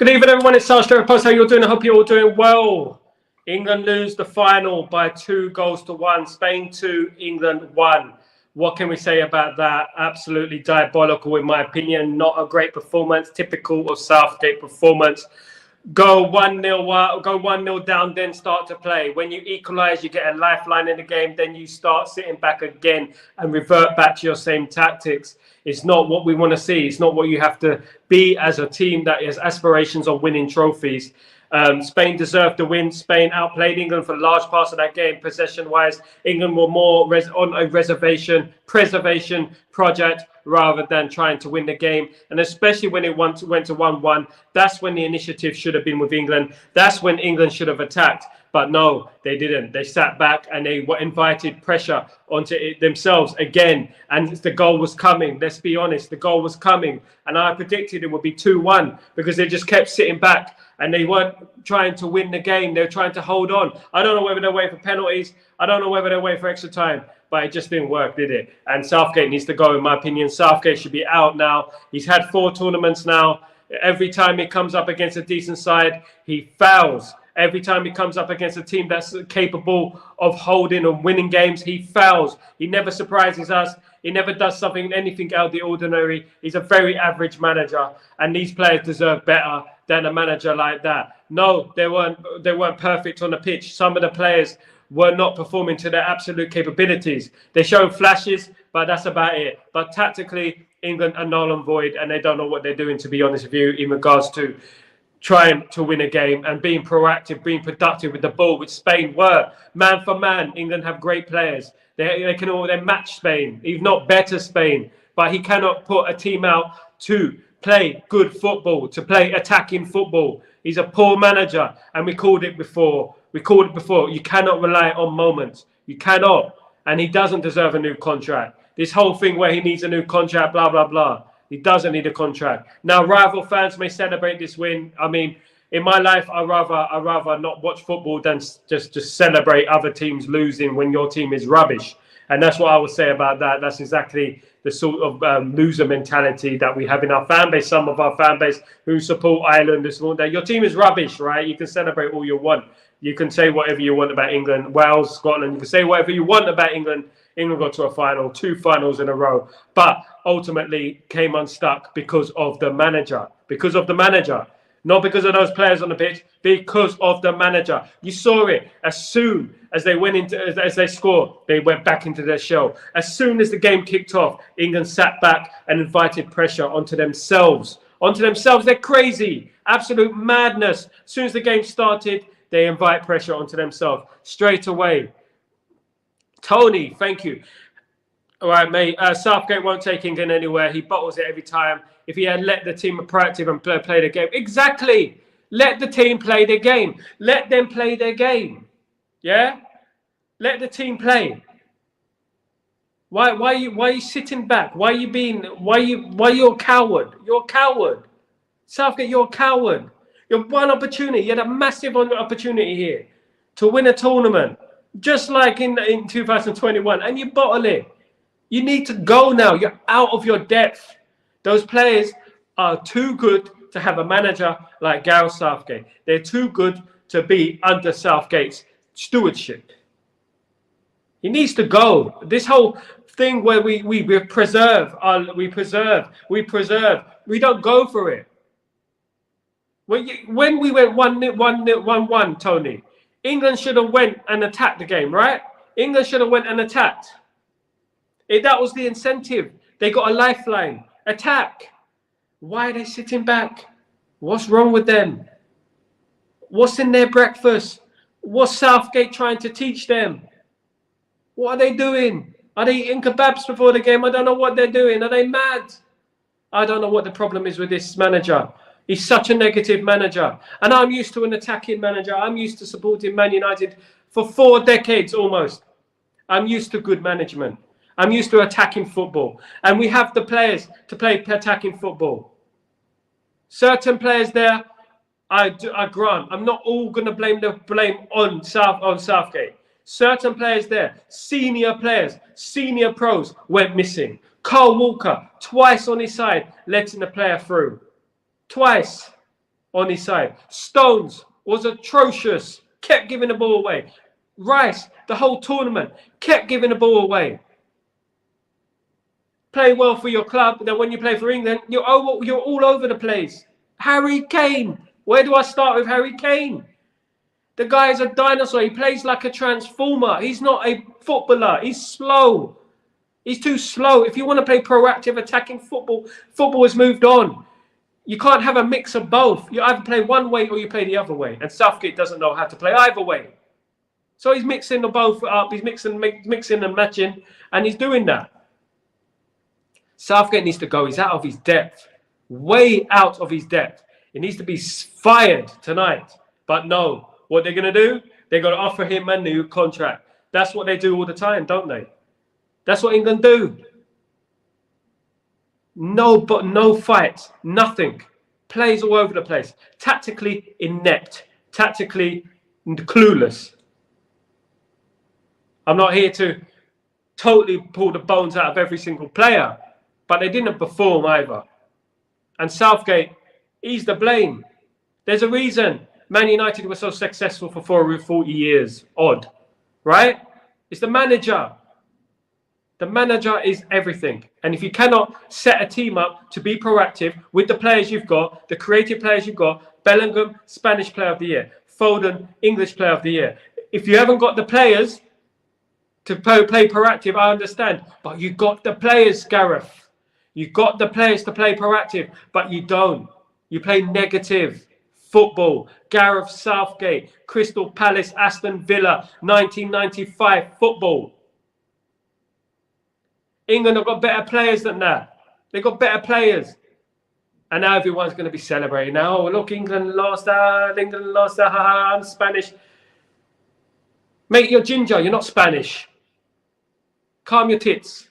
Good evening, everyone. It's Southgate Post. How you all doing? I hope you're all doing well. England lose the final by 2-1. Spain 2, England 1. What can we say about that? Absolutely diabolical, in my opinion. Not a great performance. Typical of Southgate performance. Go 1-0 down, then start to play. When you equalise, you get a lifeline in the game. Then you start sitting back again and revert back to your same tactics. It's not what we want to see. It's not what you have to be as a team that has aspirations of winning trophies. Spain deserved the win. Spain outplayed England for large parts of that game. Possession-wise, England were more on a preservation project rather than trying to win the game. And especially when it went to 1-1, that's when the initiative should have been with England. That's when England should have attacked. But no, they didn't. They sat back and they invited pressure onto it themselves again. And the goal was coming. Let's be honest, the goal was coming. And I predicted it would be 2-1 because they just kept sitting back and they weren't trying to win the game. They were trying to hold on. I don't know whether they're waiting for penalties. I don't know whether they're waiting for extra time. But it just didn't work, did it? And Southgate needs to go, in my opinion. Southgate should be out now. He's had 4 tournaments now. Every time he comes up against a decent side, he fouls. Every time he comes up against a team that's capable of holding and winning games, he fouls. He never surprises us. He never does anything out of the ordinary. He's a very average manager, and these players deserve better than a manager like that. No, they weren't perfect on the pitch. Some of the players were not performing to their absolute capabilities. They showed flashes, but that's about it. But tactically, England are null and void, and they don't know what they're doing, to be honest with you, in regards to trying to win a game and being proactive, being productive with the ball, which Spain were. Man for man, England have great players. They match Spain, if not better Spain. But he cannot put a team out to play good football, to play attacking football. He's a poor manager, and we called it before. You cannot rely on moments. You cannot. And he doesn't deserve a new contract. This whole thing where he needs a new contract, blah, blah, blah. He doesn't need a contract. Now, rival fans may celebrate this win. I mean, in my life, I'd rather not watch football than just celebrate other teams losing when your team is rubbish. And that's what I would say about that. That's exactly the sort of loser mentality that we have in our fan base. Some of our fan base who support Ireland, your team is rubbish, right? You can celebrate all you want. You can say whatever you want about England, Wales, Scotland. You can say whatever you want about England. England got to a final, 2 finals in a row, but ultimately came unstuck because of the manager. Because of the manager. Not because of those players on the pitch, because of the manager. You saw it as soon as they went into, as they scored, they went back into their shell. As soon as the game kicked off, England sat back and invited pressure onto themselves. They're crazy. Absolute madness. As soon as the game started, they invite pressure onto themselves straight away. Tony, thank you. All right, mate. Southgate won't take England anywhere. He bottles it every time. If he had let the team be proactive and play the game. Exactly. Let the team play their game. Let them play their game. Yeah? Let the team play. Why are you sitting back? Why are you a coward? You're a coward. Southgate, you're a coward. You had one opportunity. You had a massive opportunity here to win a tournament. Just like in 2021, and you bottle it. You need to go now. You're out of your depth. Those players are too good to have a manager like Gareth Southgate. They're too good to be under Southgate's stewardship. He needs to go. This whole thing where we preserve, we don't go for it. When we went 1-1, Tony, England should have went and attacked the game, right? England should have went and attacked. That was the incentive. They got a lifeline. Attack. Why are they sitting back? What's wrong with them? What's in their breakfast? What's Southgate trying to teach them? What are they doing? Are they eating kebabs before the game? I don't know what they're doing. Are they mad? I don't know what the problem is with this manager. He's such a negative manager. And I'm used to an attacking manager. I'm used to supporting Man United for 4 decades almost. I'm used to good management. I'm used to attacking football. And we have the players to play attacking football. Certain players there, I grant. I'm not all going to blame on Southgate. Certain players there, senior players, senior pros went missing. Carl Walker, twice on his side, letting the player through. Twice. on his side. Stones was atrocious, kept giving the ball away. Rice, the whole tournament, kept giving the ball away. Play well for your club, then when you play for England, you're all over the place. Harry Kane. Where do I start with Harry Kane? The guy is a dinosaur. He plays like a transformer. He's not a footballer. He's slow. He's too slow. If you want to play proactive attacking football, football has moved on. You can't have a mix of both. You either play one way or you play the other way. And Southgate doesn't know how to play either way. So he's mixing the both up. He's mixing and matching. And he's doing that. Southgate needs to go. He's out of his depth. Way out of his depth. He needs to be fired tonight. But no. What they're going to do? They're going to offer him a new contract. That's what they do all the time, don't they? That's what England do. No fights, nothing. Plays all over the place. Tactically inept. Tactically clueless. I'm not here to totally pull the bones out of every single player, but they didn't perform either. And Southgate, he's the blame. There's a reason Man United were so successful for 40 years. Odd, right? It's the manager. The manager is everything. And if you cannot set a team up to be proactive with the players you've got, the creative players you've got, Bellingham, Spanish Player of the Year, Foden, English Player of the Year. If you haven't got the players to play proactive, I understand. But you got the players, Gareth. You got the players to play proactive, but you don't. You play negative football. Gareth Southgate, Crystal Palace, Aston Villa, 1995 football. England have got better players than that. They've got better players. And now everyone's going to be celebrating. Now, oh, look, England lost. I'm Spanish. Mate, you're ginger. You're not Spanish. Calm your tits.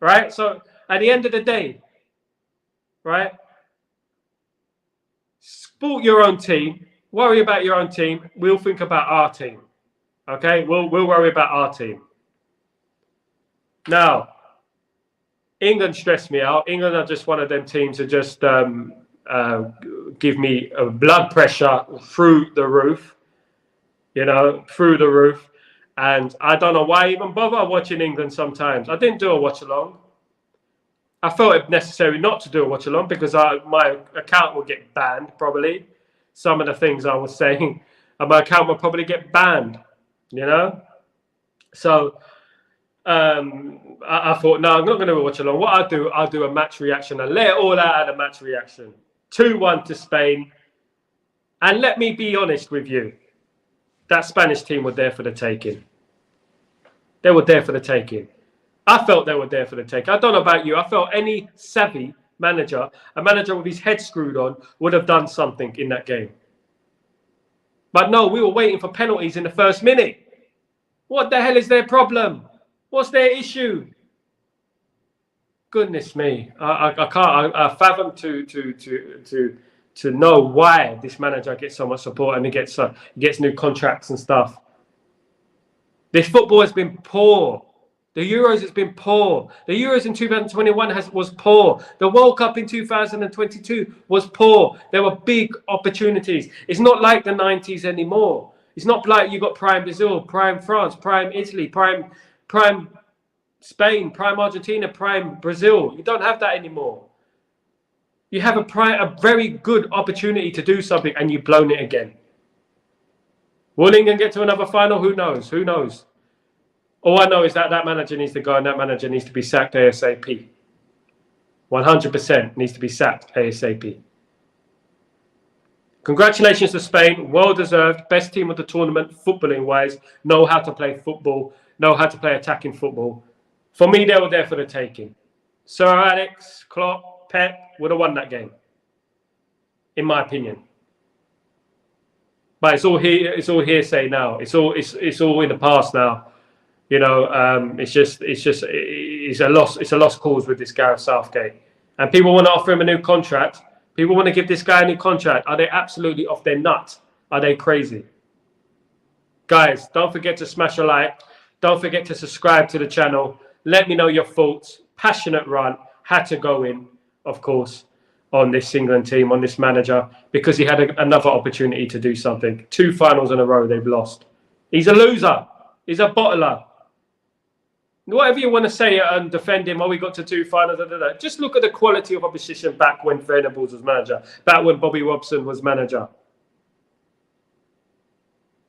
Right? So, at the end of the day, right? Support your own team. Worry about your own team. We'll think about our team. Okay? We'll worry about our team. Now, England stressed me out. England are just one of them teams that just give me a blood pressure through the roof. You know, through the roof. And I don't know why I even bother watching England sometimes. I didn't do a watch along. I felt it necessary not to do a watch along because my account will get banned probably. Some of the things I was saying, and my account will probably get banned, you know? So I thought, no, I'm not going to watch along. What I'll do a match reaction. I'll lay it all out at a match reaction. 2-1 to Spain. And let me be honest with you. That Spanish team were there for the taking. They were there for the taking. I felt they were there for the take. I don't know about you. I felt any savvy manager, a manager with his head screwed on, would have done something in that game. But no, we were waiting for penalties in the first minute. What the hell is their problem? What's their issue? Goodness me. I can't fathom to know why this manager gets so much support and he gets new contracts and stuff. This football has been poor. The Euros has been poor. The Euros in 2021 was poor. The World Cup in 2022 was poor. There were big opportunities. It's not like the 90s anymore. It's not like you got prime Brazil, prime France, prime Italy, prime Spain, prime Argentina, prime Brazil. You don't have that anymore. You have a very good opportunity to do something and you've blown it again. Will England get to another final? Who knows? Who knows? All I know is that manager needs to go and that manager needs to be sacked ASAP. 100% needs to be sacked ASAP. Congratulations to Spain. Well deserved. Best team of the tournament, footballing wise. Know how to play football. Know how to play attacking football. For me, they were there for the taking. Sir Alex, Klopp, Pep would have won that game. In my opinion. But it's all hearsay now. It's all in the past now. You know, it's a lost cause with this Gareth Southgate. And people want to offer him a new contract. People want to give this guy a new contract. Are they absolutely off their nut? Are they crazy? Guys, don't forget to smash a like. Don't forget to subscribe to the channel. Let me know your thoughts. Passionate rant. Had to go in, of course. on this England team, on this manager, because he had another opportunity to do something. 2 finals in a row they've lost. He's a loser. He's a bottler. Whatever you want to say and defend him, we got to 2 finals. Just look at the quality of opposition back when Venables was manager, back when Bobby Robson was manager.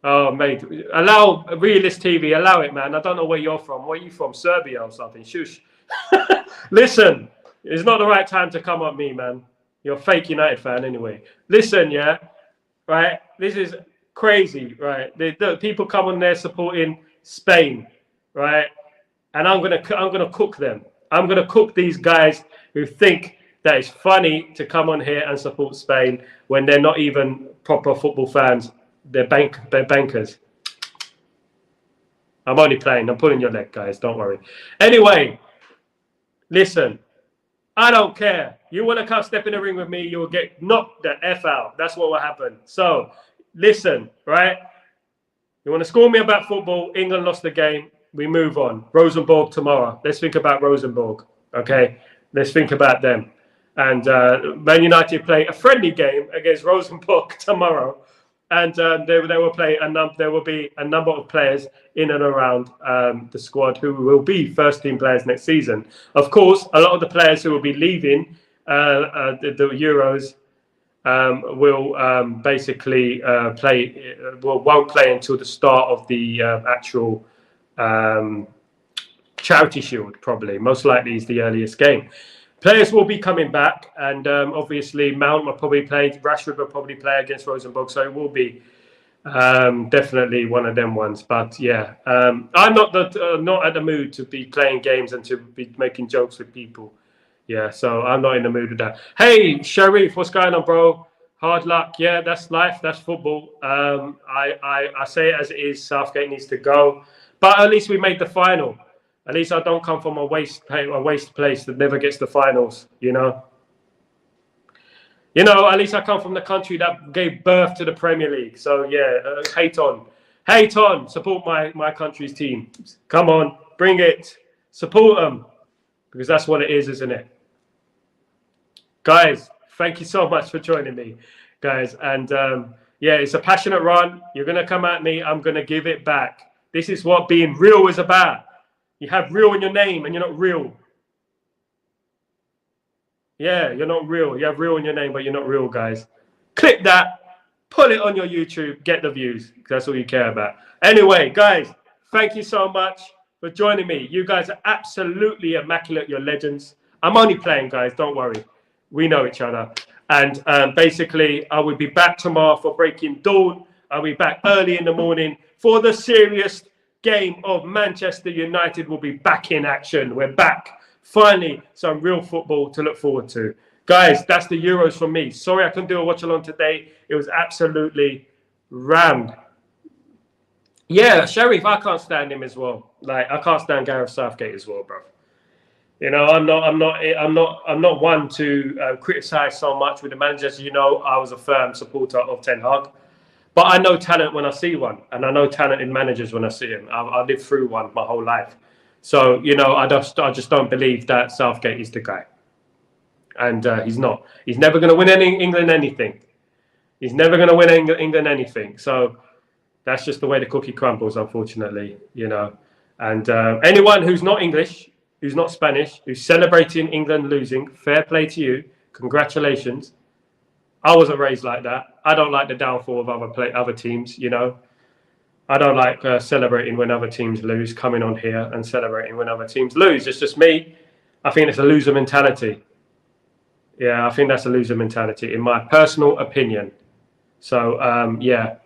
Oh, mate, allow Realist TV, allow it, man. I don't know where you're from. Where are you from? Serbia or something? Shush. Listen, it's not the right time to come at me, man. You're a fake United fan anyway. Listen, yeah, right? This is crazy, right? The people come on there supporting Spain, right? And I'm gonna cook them. I'm gonna cook these guys who think that it's funny to come on here and support Spain when they're not even proper football fans. They're bankers. I'm only playing. I'm pulling your leg, guys. Don't worry. Anyway, listen. I don't care. You want to come step in the ring with me, you'll get knocked the F out. That's what will happen. So, listen, right? You want to score me about football? England lost the game. We move on. Rosenborg tomorrow. Let's think about Rosenborg. Okay? Let's think about them. And Man United play a friendly game against Rosenborg tomorrow. And there will be a number of players in and around the squad who will be first-team players next season. Of course, a lot of the players who will be leaving the Euros will basically won't play until the start of the actual Charity Shield, probably. Most likely is the earliest game. Players will be coming back, and obviously Mount will probably play, Rashford will probably play against Rosenborg, so it will be definitely one of them ones. But yeah, I'm not at the mood to be playing games and to be making jokes with people. Yeah, so I'm not in the mood with that. Hey, Sharif, what's going on, bro? Hard luck. Yeah, that's life. That's football. I say it as it is. Southgate needs to go, but at least we made the final. At least I don't come from a waste place that never gets the finals, you know. At least I come from the country that gave birth to the Premier League. So yeah, hate on, support my country's team. Come on, bring it, support them, because that's what it is, isn't it? Guys, thank you so much for joining me, guys. And yeah, it's a passionate run. You're gonna come at me, I'm gonna give it back. This is what being real is about. You have real in your name and you're not real. Yeah, you're not real. You have real in your name, but you're not real, guys. Click that, put it on your YouTube, get the views. That's all you care about. Anyway, guys, thank you so much for joining me. You guys are absolutely immaculate. You're legends. I'm only playing, guys. Don't worry. We know each other. And basically, I will be back tomorrow for Breaking Dawn. I'll be back early in the morning for the serious game of Manchester United. Will be back in action. We're back. Finally, some real football to look forward to. Guys, that's the Euros for me. Sorry I couldn't do a watch along today. It was absolutely rammed. Yeah, Sharif, I can't stand him as well. Like, I can't stand Gareth Southgate as well, bro. I'm not one to criticize so much with the managers. I was a firm supporter of Ten Hag. But I know talent when I see one, and I know talent in managers when I see him. I lived through one my whole life. So, I just don't believe that Southgate is the guy. And he's not. He's never going to win England anything. He's never going to win England anything. So that's just the way the cookie crumbles, unfortunately, And anyone who's not English, who's not Spanish, who's celebrating England losing, fair play to you. Congratulations. I wasn't raised like that. I don't like the downfall of other teams, I don't like celebrating when other teams lose, coming on here and celebrating when other teams lose. It's just me. I think it's a loser mentality. Yeah, I think that's a loser mentality, in my personal opinion. So, yeah,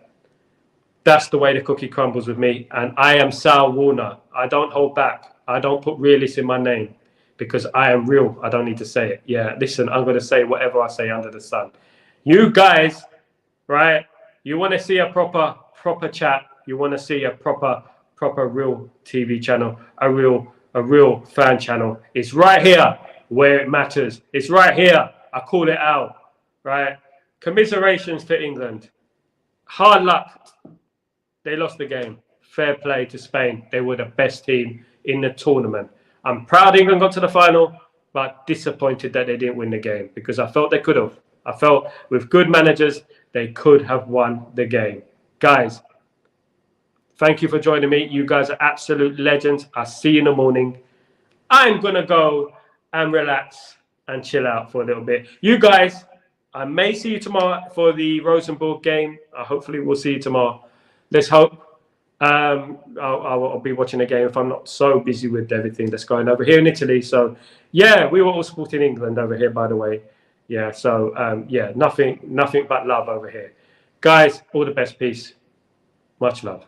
that's the way the cookie crumbles with me. And I am Sal Warner. I don't hold back. I don't put realist in my name because I am real. I don't need to say it. Yeah, listen, I'm going to say whatever I say under the sun. You guys, right, you want to see a proper chat. You want to see a proper real TV channel, a real fan channel. It's right here where it matters. It's right here. I call it out, right? Commiserations to England. Hard luck. They lost the game. Fair play to Spain. They were the best team in the tournament. I'm proud England got to the final. but disappointed that they didn't win the game, because I felt they could have. I felt with good managers, they could have won the game. Guys, thank you for joining me. You guys are absolute legends. I'll see you in the morning. I'm going to go and relax and chill out for a little bit. You guys, I may see you tomorrow for the Rosenborg game. Hopefully we'll see you tomorrow. Let's hope. I'll be watching the game if I'm not so busy with everything that's going over here in Italy. So, yeah, we were all supporting England over here, by the way. Yeah, so, yeah, nothing but love over here. Guys, all the best. Peace. Much love.